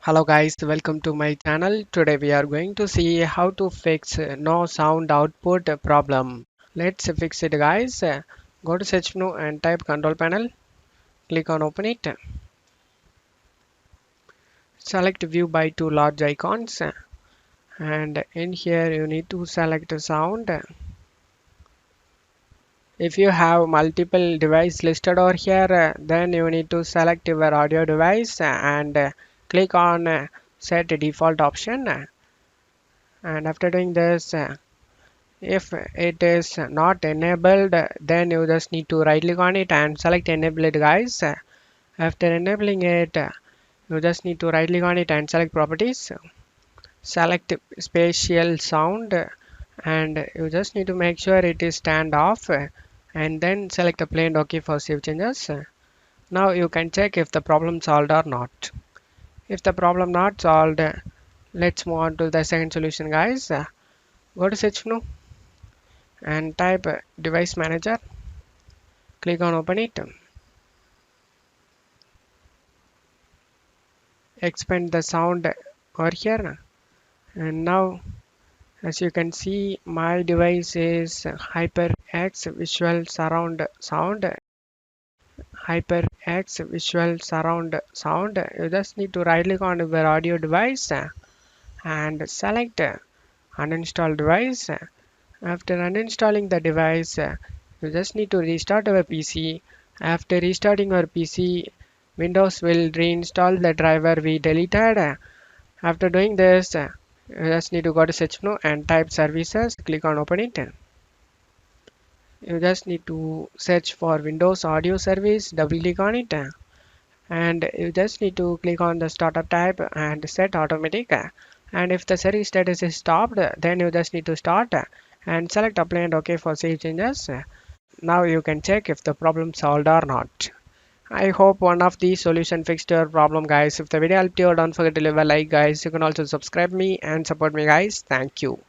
Hello guys, welcome to my channel. Today we are going to see how to fix no sound output problem. Let's fix it guys. Go to search menu and type control panel. Click on open it. Select view by two large icons and in here you need to select sound. If you have multiple device listed over here, then you need to select your audio device and click on set default option. And after doing this, if it is not enabled, then you just need to right click on it and select enable it guys. After enabling it, you just need to right click on it and select properties. Select spatial sound and you just need to make sure it is stand off and then select apply and OK for save changes. Now you can check if the problem solved or not. If the problem not solved, let's move on to the second solution guys. Go to search menu and type device manager. Click on open it. Expand the sound over here. And now as you can see my device is HyperX visual surround sound. HyperX visual surround sound. You just need to right click on your audio device and select uninstall device. After uninstalling the device, you just need to restart your PC. After restarting your PC, Windows will reinstall the driver we deleted. After doing this, you just need to go to search menu and type services. Click on open it. You just need to search for Windows audio service. Double click on it. And you just need to click on the startup tab and set automatic. And if the service status is stopped, then you just need to start and select apply and OK for save changes. Now you can check if the problem solved or not. I hope one of these solution fixed your problem guys. If the video helped you, don't forget to leave a like guys. You can also subscribe me and support me guys. Thank you.